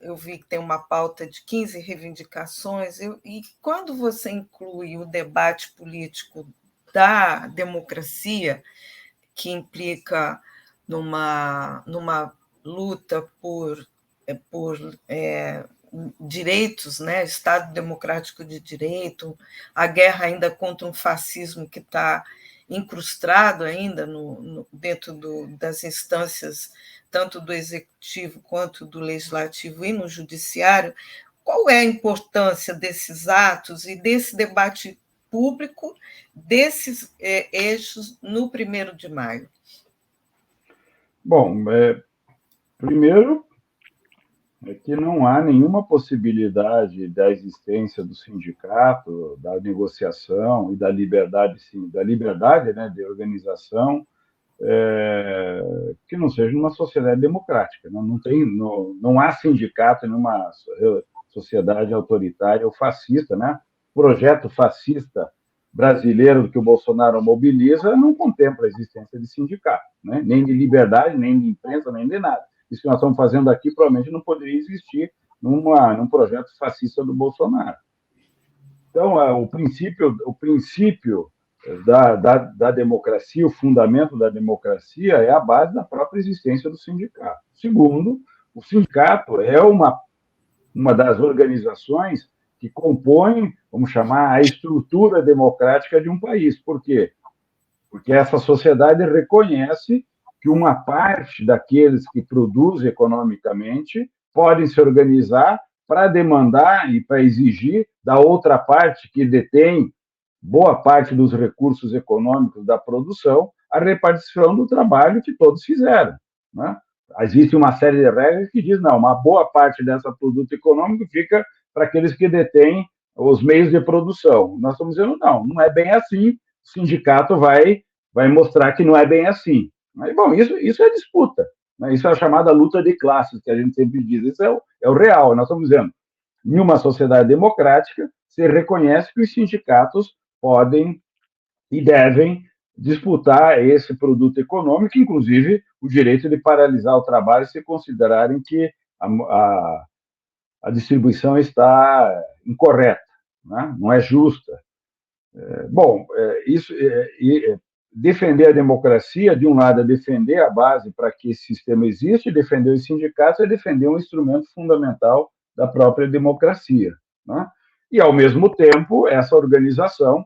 Eu vi que tem uma pauta de 15 reivindicações, e quando você inclui o debate político da democracia, que implica numa luta por direitos, né? Estado democrático de direito, a guerra ainda contra um fascismo que está incrustado ainda dentro das instâncias, tanto do executivo quanto do legislativo e no judiciário. Qual é a importância desses atos e desse debate público, desses eixos no 1º de maio? Bom, primeiro é que não há nenhuma possibilidade da existência do sindicato, da negociação e da liberdade, sim, né, de organização, que não seja numa sociedade democrática. Não há sindicato numa sociedade autoritária ou fascista, né? O projeto fascista brasileiro que o Bolsonaro mobiliza não contempla a existência de sindicato, né? Nem de liberdade, nem de imprensa, nem de nada. Isso que nós estamos fazendo aqui provavelmente não poderia existir num projeto fascista do Bolsonaro. Então, o princípio da democracia, o fundamento da democracia é a base da própria existência do sindicato. Segundo, o sindicato é uma das organizações que compõem, vamos chamar, a estrutura democrática de um país. Por quê? Porque essa sociedade reconhece que uma parte daqueles que produzem economicamente podem se organizar para demandar e para exigir da outra parte que detém boa parte dos recursos econômicos da produção a repartição do trabalho que todos fizeram, né? Existe uma série de regras que diz, não, uma boa parte dessa produto econômico fica para aqueles que detêm os meios de produção. Nós estamos dizendo, não é bem assim, o sindicato vai mostrar que não é bem assim. Mas, bom, isso é disputa, né? Isso é a chamada luta de classes, que a gente sempre diz, isso é o real. Nós estamos dizendo, Em uma sociedade democrática, se reconhece que os sindicatos podem e devem disputar esse produto econômico, inclusive o direito de paralisar o trabalho se considerarem que a distribuição está incorreta, né? Não é justa. Bom, defender a democracia, de um lado, é defender a base para que esse sistema exista, e defender os sindicatos é defender um instrumento fundamental da própria democracia, né? E, ao mesmo tempo, essa organização,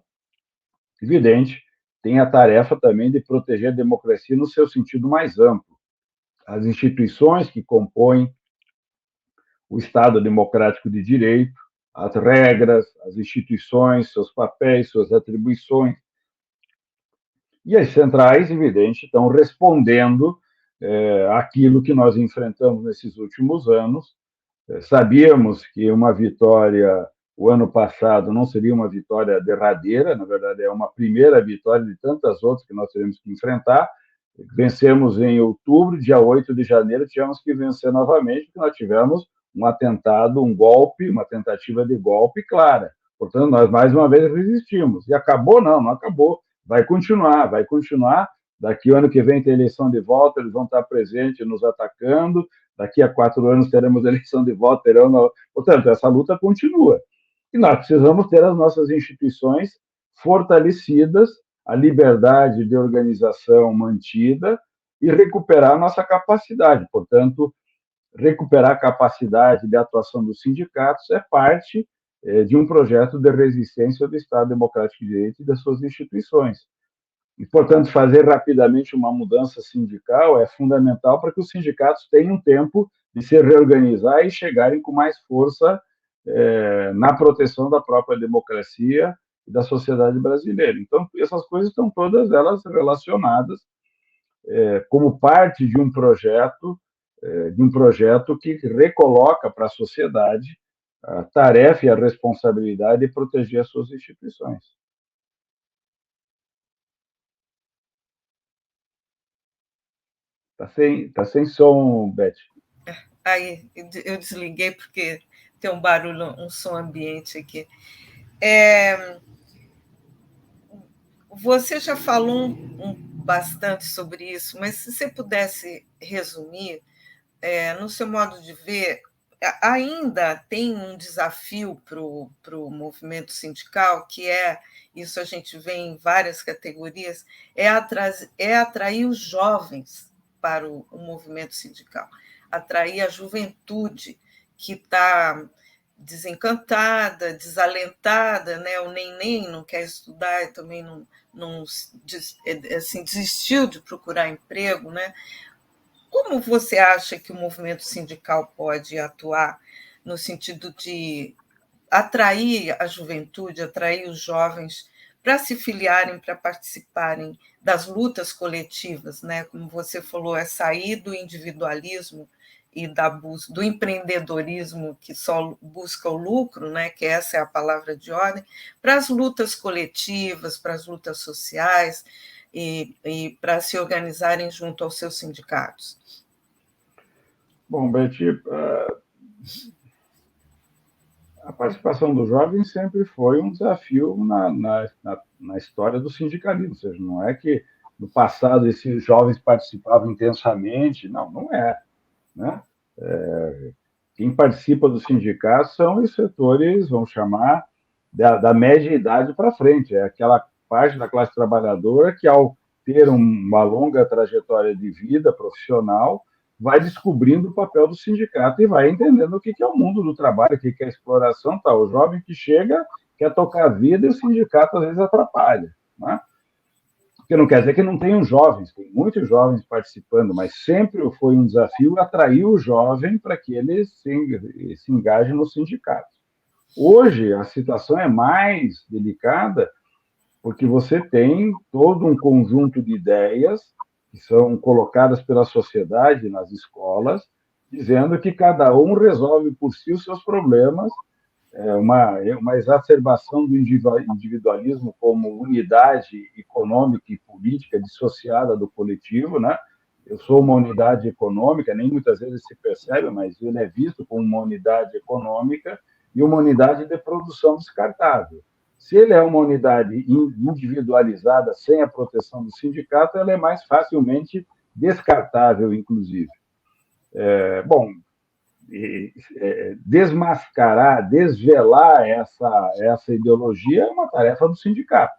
evidente, tem a tarefa também de proteger a democracia no seu sentido mais amplo. As instituições que compõem o Estado democrático de direito, as regras, as instituições, seus papéis, suas atribuições. E as centrais, evidente, estão respondendo aquilo que nós enfrentamos nesses últimos anos. Sabíamos que uma vitória o ano passado não seria uma vitória derradeira, na verdade, é uma primeira vitória de tantas outras que nós teremos que enfrentar. Vencemos em outubro, dia 8 de janeiro, tivemos que vencer novamente, porque nós tivemos um atentado, um golpe, uma tentativa de golpe clara. Portanto, nós mais uma vez resistimos. E acabou? Não, não acabou. Vai continuar, vai continuar. Daqui o ano que vem tem eleição de volta, eles vão estar presentes nos atacando. Daqui a 4 anos teremos eleição de volta. Portanto, essa luta continua. E nós precisamos ter as nossas instituições fortalecidas, a liberdade de organização mantida e recuperar a nossa capacidade. Portanto, recuperar a capacidade de atuação dos sindicatos é parte de um projeto de resistência do Estado Democrático de Direito e das suas instituições. E, portanto, fazer rapidamente uma mudança sindical é fundamental para que os sindicatos tenham tempo de se reorganizar e chegarem com mais força na proteção da própria democracia e da sociedade brasileira. Então, essas coisas estão todas elas relacionadas como parte de um projeto que recoloca para a sociedade a tarefa e a responsabilidade de proteger as suas instituições. Tá sem som, Beth. Aí, eu desliguei porque tem um barulho, um som ambiente aqui. Você já falou bastante sobre isso, mas se você pudesse resumir, no seu modo de ver, ainda tem um desafio para o movimento sindical, que isso a gente vê em várias categorias, é atrair os jovens para o movimento sindical, atrair a juventude que está desencantada, desalentada, né? O neném não quer estudar e também não assim, desistiu de procurar emprego, né? Como você acha que o movimento sindical pode atuar no sentido de atrair a juventude, atrair os jovens para se filiarem, para participarem das lutas coletivas, né? Como você falou, é sair do individualismo e do empreendedorismo que só busca o lucro, né? Que essa é a palavra de ordem, para as lutas coletivas, para as lutas sociais e para se organizarem junto aos seus sindicatos. Bom, Betty, a participação dos jovens sempre foi um desafio na história do sindicalismo. Ou seja, não é que no passado esses jovens participavam intensamente, não é. Né? Quem participa do sindicato são os setores, vamos chamar, da média idade para frente. É aquela parte da classe trabalhadora que, ao ter uma longa trajetória de vida profissional, vai descobrindo o papel do sindicato e vai entendendo o que é o mundo do trabalho, o que é a exploração. Tá? O jovem que chega quer tocar a vida e o sindicato, às vezes, atrapalha. Né? Porque não quer dizer que não tenham jovens, tem muitos jovens participando, mas sempre foi um desafio atrair o jovem para que ele se engaje no sindicato. Hoje, a situação é mais delicada porque você tem todo um conjunto de ideias que são colocadas pela sociedade nas escolas, dizendo que cada um resolve por si os seus problemas, uma exacerbação do individualismo como unidade econômica e política dissociada do coletivo, né? Eu sou uma unidade econômica, nem muitas vezes se percebe, mas ele é visto como uma unidade econômica, e uma unidade de produção descartável. Se ele é uma unidade individualizada, sem a proteção do sindicato, ela é mais facilmente descartável, inclusive. Bom, desmascarar, desvelar essa ideologia é uma tarefa do sindicato,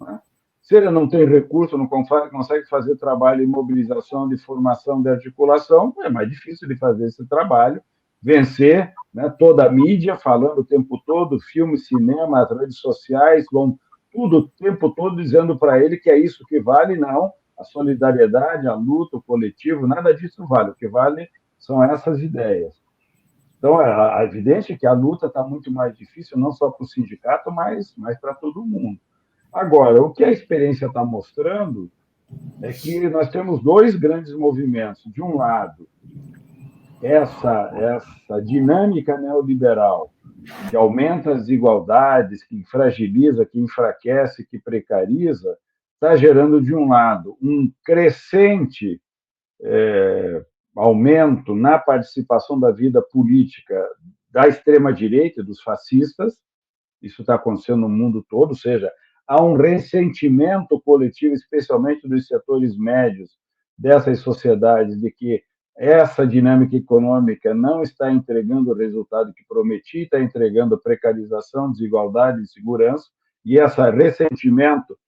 né? Se ele não tem recurso, não consegue fazer trabalho de mobilização, de formação, de articulação, é mais difícil de fazer esse trabalho, vencer, né, toda a mídia falando o tempo todo, filme, cinema, as redes sociais, vão tudo o tempo todo dizendo para ele que é isso que vale. Não, a solidariedade, a luta, o coletivo, nada disso vale. O que vale são essas ideias. Então, é evidente que a luta está muito mais difícil, não só para o sindicato, mas para todo mundo. Agora, o que a experiência está mostrando é que nós temos dois grandes movimentos. De um lado, essa dinâmica neoliberal que aumenta as desigualdades, que fragiliza, que enfraquece, que precariza, está gerando, de um lado, um crescente aumento na participação da vida política da extrema-direita, dos fascistas. Isso está acontecendo no mundo todo, ou seja, há um ressentimento coletivo, especialmente dos setores médios dessas sociedades, de que essa dinâmica econômica não está entregando o resultado que prometia, está entregando precarização, desigualdade, insegurança, e esse ressentimento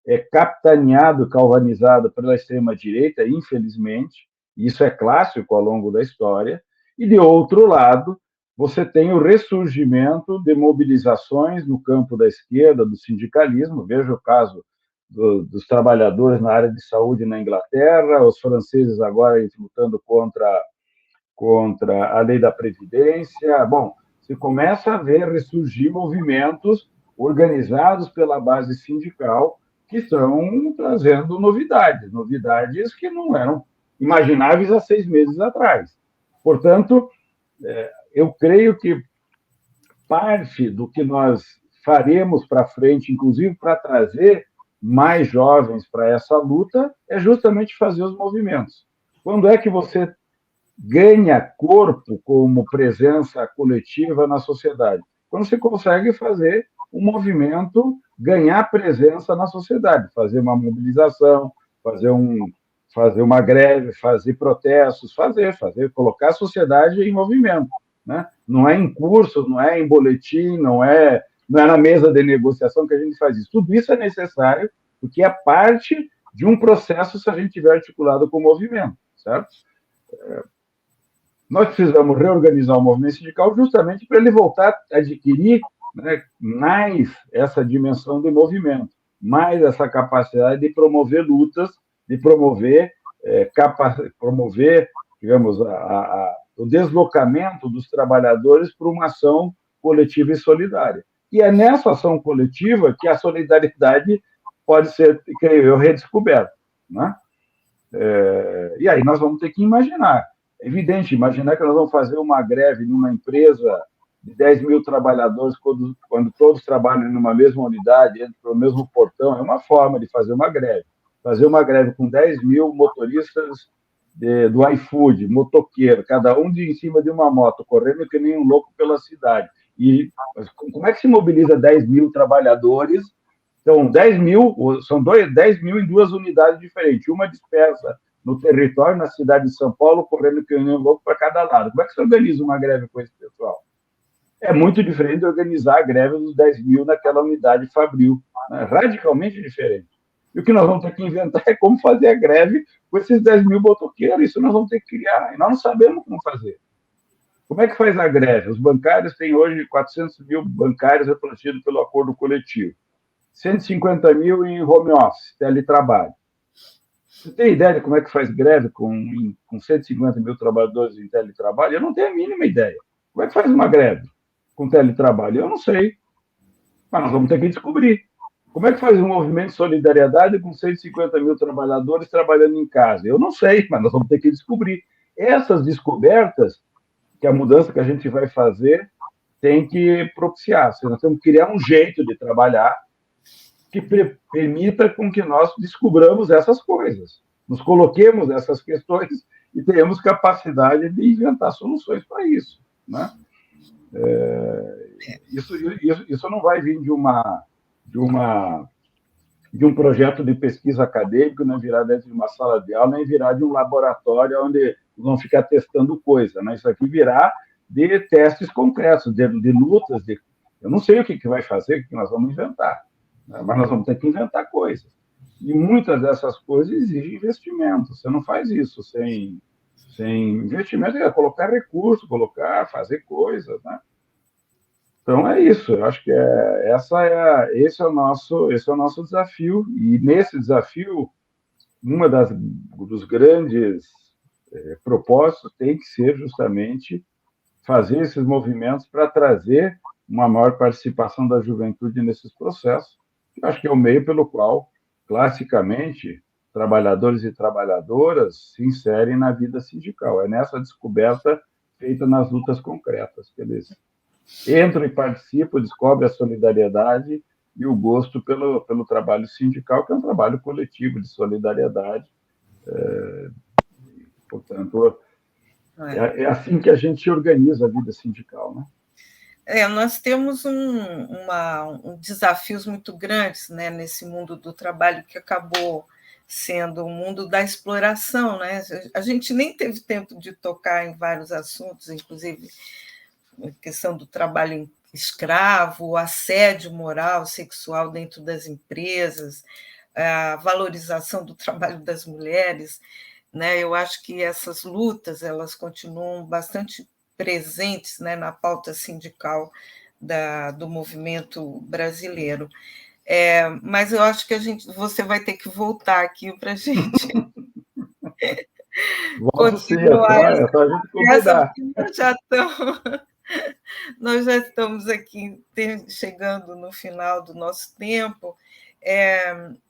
é capitaneado, galvanizado pela extrema-direita, infelizmente. Isso é clássico ao longo da história. E, de outro lado, você tem o ressurgimento de mobilizações no campo da esquerda, do sindicalismo. Veja o caso dos trabalhadores na área de saúde na Inglaterra, os franceses agora lutando contra a lei da Previdência. Bom, você começa a ver ressurgir movimentos organizados pela base sindical que estão trazendo novidades que não eram imagináveis há 6 meses atrás. Portanto, eu creio que parte do que nós faremos para frente, inclusive para trazer mais jovens para essa luta, é justamente fazer os movimentos. Quando é que você ganha corpo como presença coletiva na sociedade? Quando você consegue fazer um movimento ganhar presença na sociedade, fazer uma mobilização, fazer uma greve, fazer protestos, colocar a sociedade em movimento, né? Não é em cursos, não é em boletim, não é na mesa de negociação que a gente faz isso. Tudo isso é necessário, porque é parte de um processo se a gente tiver articulado com o movimento, certo? Nós precisamos reorganizar o movimento sindical justamente para ele voltar a adquirir, né, mais essa dimensão de movimento, mais essa capacidade de promover lutas, de promover, digamos, o deslocamento dos trabalhadores para uma ação coletiva e solidária. E é nessa ação coletiva que a solidariedade pode ser, creio eu, redescoberta, né? E aí nós vamos ter que imaginar. É evidente, imaginar que nós vamos fazer uma greve numa empresa de 10 mil trabalhadores, quando todos trabalham numa mesma unidade, entram pelo mesmo portão, é uma forma de fazer uma greve. Fazer uma greve com 10 mil motoristas do iFood, motoqueiro, cada um em cima de uma moto, correndo que nem um louco pela cidade. Mas como é que se mobiliza 10 mil trabalhadores? Então, 10 mil, são 10 mil em duas unidades diferentes, uma dispersa no território, na cidade de São Paulo, correndo que nem um louco para cada lado. Como é que se organiza uma greve com esse pessoal? É muito diferente de organizar a greve dos 10 mil naquela unidade fabril, né? Radicalmente diferente. E o que nós vamos ter que inventar é como fazer a greve com esses 10 mil motoqueiros. Isso nós vamos ter que criar. E nós não sabemos como fazer. Como é que faz a greve? Os bancários têm hoje 400 mil bancários repartidos pelo acordo coletivo. 150 mil em home office, teletrabalho. Você tem ideia de como é que faz greve com 150 mil trabalhadores em teletrabalho? Eu não tenho a mínima ideia. Como é que faz uma greve com teletrabalho? Eu não sei. Mas nós vamos ter que descobrir. Como é que faz um movimento de solidariedade com 150 mil trabalhadores trabalhando em casa? Eu não sei, mas nós vamos ter que descobrir. Essas descobertas, que a mudança que a gente vai fazer tem que propiciar. Nós temos que criar um jeito de trabalhar que permita com que nós descubramos essas coisas, nos coloquemos essas questões e tenhamos capacidade de inventar soluções para isso, né? Isso não vai vir de um projeto de pesquisa acadêmico, não virar dentro de uma sala de aula, nem virar de um laboratório onde vão ficar testando coisa. Né? Isso aqui virá de testes concretos, de lutas. Eu não sei o que vai fazer, o que nós vamos inventar, né? Mas nós vamos ter que inventar coisas. E muitas dessas coisas exigem investimento. Você não faz isso sem investimento, é colocar recursos, fazer coisas, né? Então é isso. Eu acho que esse é o nosso desafio. E nesse desafio, dos grandes propósitos tem que ser justamente fazer esses movimentos para trazer uma maior participação da juventude nesses processos. Eu acho que é o meio pelo qual, classicamente, trabalhadores e trabalhadoras se inserem na vida sindical. É nessa descoberta feita nas lutas concretas que eles entram e participam, descobrem a solidariedade e o gosto pelo trabalho sindical, que é um trabalho coletivo de solidariedade. Portanto, é assim que a gente organiza a vida sindical, né? Nós temos desafios muito grandes, né, nesse mundo do trabalho que acabou sendo o mundo da exploração, né? A gente nem teve tempo de tocar em vários assuntos, inclusive a questão do trabalho escravo, o assédio moral, sexual dentro das empresas, a valorização do trabalho das mulheres, né? Eu acho que essas lutas elas continuam bastante presentes, né, na pauta sindical do movimento brasileiro. Mas eu acho que você vai ter que voltar aqui para a gente continuar é só a gente combinar. Nós já estamos aqui chegando no final do nosso tempo,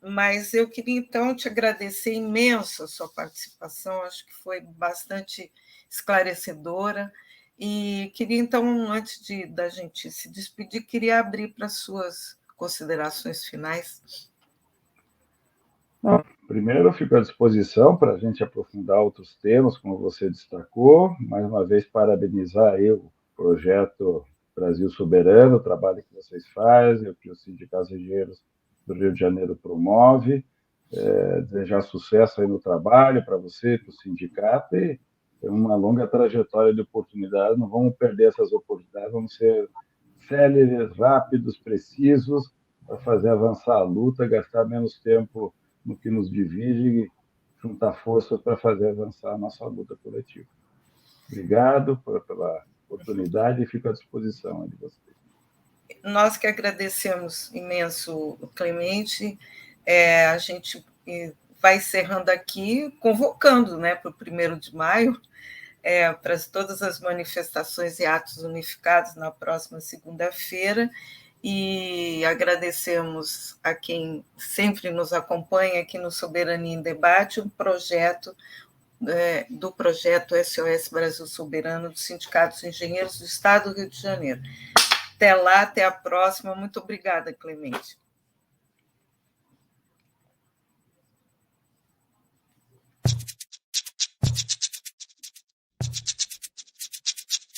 mas eu queria, então, te agradecer imenso a sua participação, acho que foi bastante esclarecedora, e queria, então, antes da gente se despedir, queria abrir para as suas considerações finais. Primeiro, eu fico à disposição para a gente aprofundar outros temas, como você destacou. Mais uma vez, parabenizar aí o projeto Brasil Soberano, o trabalho que vocês fazem, o que o Sindicato Engenheiros do Rio de Janeiro promove. Desejar sucesso aí no trabalho para você, para o sindicato, e uma longa trajetória de oportunidades. Não vamos perder essas oportunidades, vamos ser céleres, rápidos, precisos, para fazer avançar a luta, gastar menos tempo no que nos divide e juntar forças para fazer avançar a nossa luta coletiva. Obrigado pela oportunidade e fico à disposição de vocês. Nós que agradecemos imenso, Clemente. A gente vai encerrando aqui, convocando, né, para o 1º de maio, para todas as manifestações e atos unificados na próxima segunda-feira, e agradecemos a quem sempre nos acompanha aqui no Soberania em Debate, um projeto do projeto SOS Brasil Soberano dos Sindicatos Engenheiros do Estado do Rio de Janeiro. Até lá, até a próxima. Muito obrigada, Clemente.